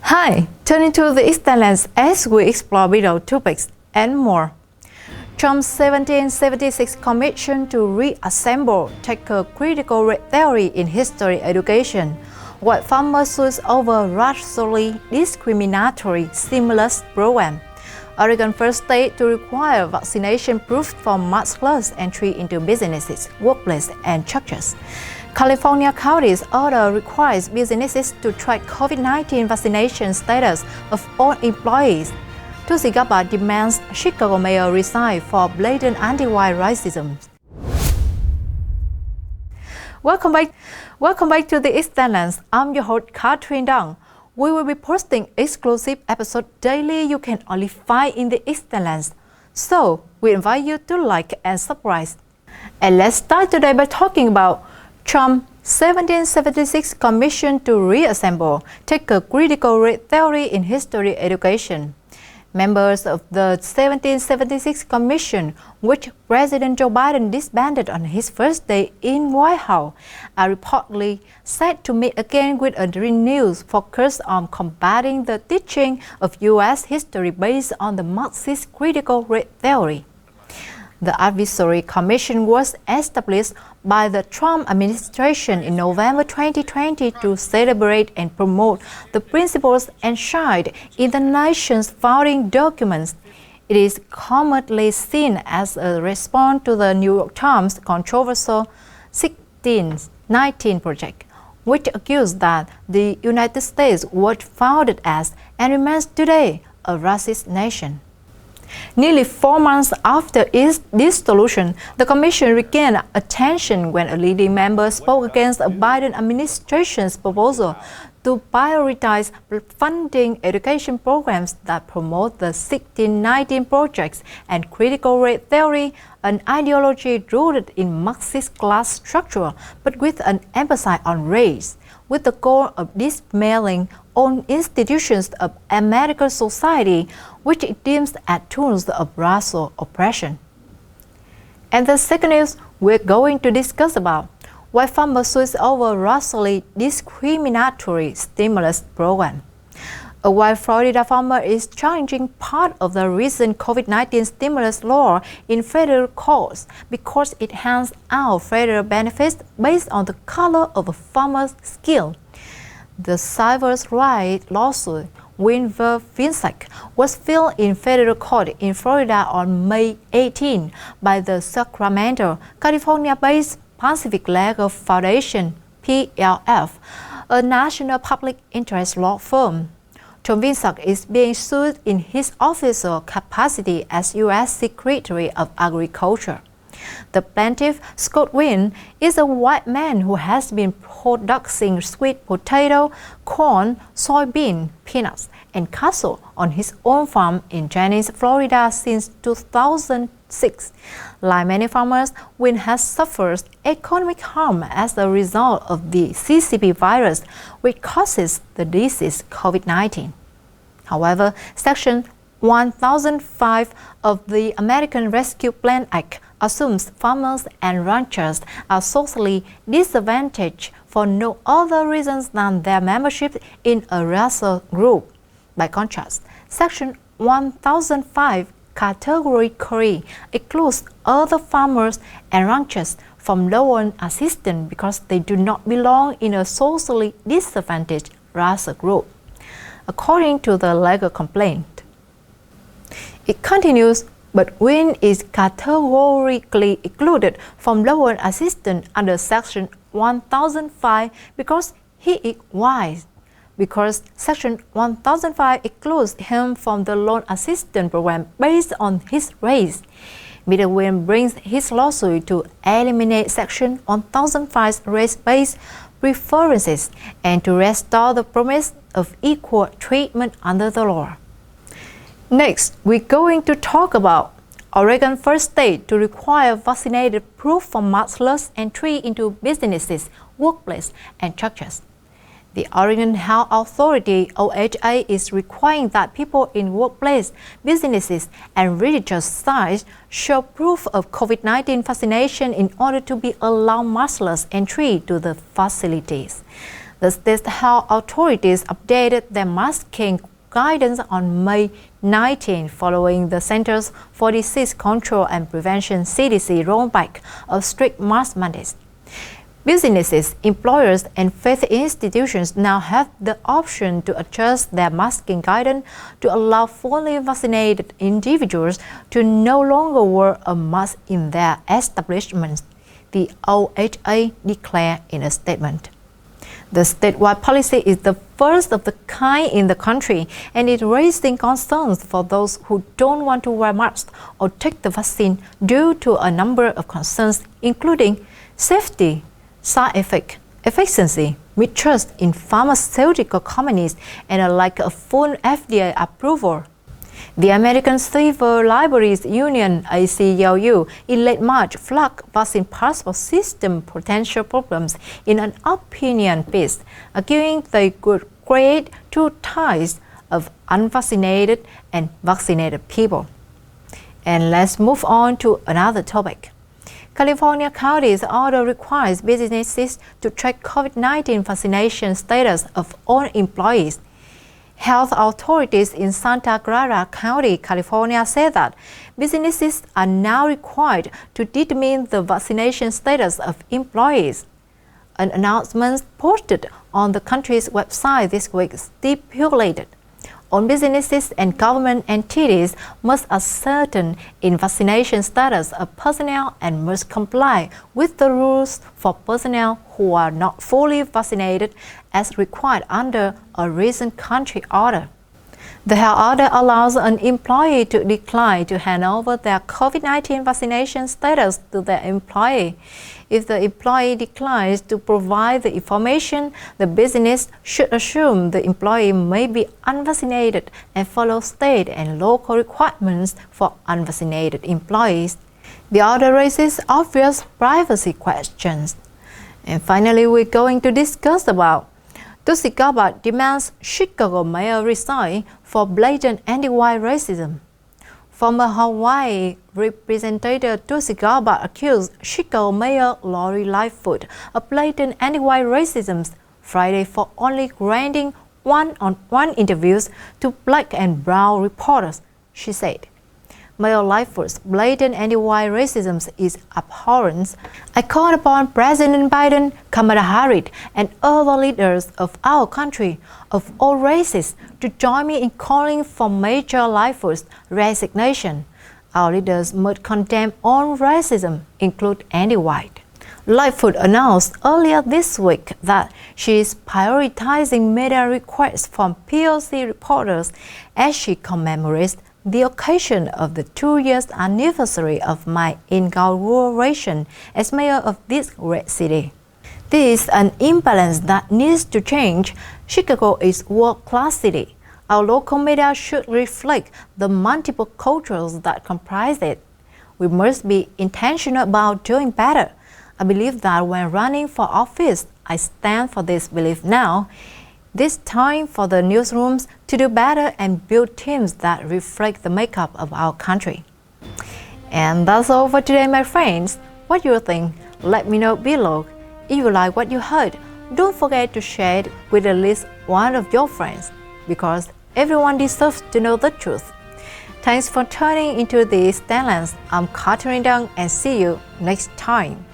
Hi, turning to the Eastern lens as we explore below topics and more. Trump's 1776 Commission to Reassemble take a critical theory in history education, while farmers sues over racially discriminatory stimulus program. Oregon first state to require vaccination proof for maskless entry into businesses, workplaces, and churches. California county's order requires businesses to track COVID-19 vaccination status of all employees. Tulsi Gabbard demands Chicago mayor resign for blatant anti-white racism. Welcome back to the Eastern Lens. I'm your host Katherine Dang. We will be posting exclusive episodes daily you can only find in the Eastern Lens. So we invite you to like and subscribe. And let's start today by talking about Trump's 1776 Commission to Reassemble take a critical theory in history education. Members of the 1776 Commission, which President Joe Biden disbanded on his first day in White House, are reportedly set to meet again with a renewed focus on combating the teaching of U.S. history based on the Marxist critical theory. The Advisory Commission was established by the Trump administration in November 2020 to celebrate and promote the principles enshrined in the nation's founding documents. It is commonly seen as a response to the New York Times' controversial 1619 project, which accused that the United States was founded as and remains today a racist nation. Nearly 4 months after its dissolution, the Commission regained attention when a leading member spoke against a Biden administration's proposal to prioritize funding education programs that promote the 1619 projects and critical race theory, an ideology rooted in Marxist class structure but with an emphasis on race, with the goal of dismantling all institutions of American society, which it deems as tools of racial oppression. And the second news we're going to discuss about why farmers sue over racially discriminatory stimulus program. A white Florida farmer is challenging part of the recent COVID-19 stimulus law in federal courts because it hands out federal benefits based on the color of a farmer's skin. The civil rights lawsuit, Winver Vinsack, was filed in federal court in Florida on May 18 by the Sacramento, California-based Pacific Legal Foundation, PLF, a national public interest law firm. Tom Vinsack is being sued in his official capacity as U.S. Secretary of Agriculture. The plaintiff, Scott Wynn, is a white man who has been producing sweet potato, corn, soybean, peanuts, and cattle on his own farm in Jennings, Florida since 2006. Like many farmers, Wynn has suffered economic harm as a result of the CCP virus, which causes the disease COVID-19. However, Section 1005 of the American Rescue Plan Act assumes farmers and ranchers are socially disadvantaged for no other reasons than their membership in a racial group. By contrast, Section 1005 categorically excludes other farmers and ranchers from loan assistance because they do not belong in a socially disadvantaged racial group, according to the legal complaint. It continues, but Wynn is categorically excluded from loan assistance under Section 1005 because he is white. Because Section 1005 excludes him from the loan assistance program based on his race, Mr. Wynn brings his lawsuit to eliminate Section 1005's race-based preferences and to restore the promise of equal treatment under the law. Next, we're going to talk about Oregon first state to require vaccinated proof for maskless entry into businesses, workplaces, and churches. The Oregon Health Authority, OHA, is requiring that people in workplace, businesses, and religious sites show proof of COVID-19 vaccination in order to be allowed maskless entry to the facilities. The state health authorities updated their masking guidance on May 19 following the Centers for Disease Control and Prevention (CDC) rollback of strict mask mandates. Businesses, employers, and faith institutions now have the option to adjust their masking guidance to allow fully vaccinated individuals to no longer wear a mask in their establishments, the OHA declared in a statement. The statewide policy is the first of the kind in the country, and it raising concerns for those who don't want to wear masks or take the vaccine due to a number of concerns, including safety, side effect, efficiency, mistrust in pharmaceutical companies, and a lack of full FDA approval. The American Civil Liberties Union (ACLU) in late March flagged vaccine passport system potential problems in an opinion piece, arguing they could create two types of unvaccinated and vaccinated people. And let's move on to another topic. California county's order requires businesses to track COVID-19 vaccination status of all employees. Health authorities in Santa Clara County, California said that businesses are now required to determine the vaccination status of employees. An announcement posted on the country's website this week stipulated all businesses and government entities must ascertain in vaccination status of personnel and must comply with the rules for personnel who are not fully vaccinated as required under a recent country order. The health order allows an employee to decline to hand over their COVID-19 vaccination status to their employee. If the employee declines to provide the information, the business should assume the employee may be unvaccinated and follow state and local requirements for unvaccinated employees. The order raises obvious privacy questions. And finally, we're going to discuss about Gabbard demands Chicago mayor resign for blatant anti-white racism. Former Hawaii Representative Gabbard accused Chicago Mayor Lori Lightfoot of blatant anti-white racism Friday for only granting one-on-one interviews to black and brown reporters, she said. Mayor Lightfoot's blatant anti-white racism is abhorrent. I call upon President Biden, Kamala Harris, and other leaders of our country of all races to join me in calling for Mayor Lightfoot's resignation. Our leaders must condemn all racism, including anti-white. Lightfoot announced earlier this week that she is prioritizing media requests from POC reporters as she commemorates the occasion of the 2-year anniversary of my inauguration as mayor of this great city. This is an imbalance that needs to change. Chicago is a world-class city. Our local media should reflect the multiple cultures that comprise it. We must be intentional about doing better. I believe that when running for office, I stand for this belief now. This time for the newsrooms to do better and build teams that reflect the makeup of our country. And that's all for today, my friends. What do you think? Let me know below. If you like what you heard, don't forget to share it with at least one of your friends, because everyone deserves to know the truth. Thanks for tuning into this Stanlands. I'm Katherine Dang, and see you next time.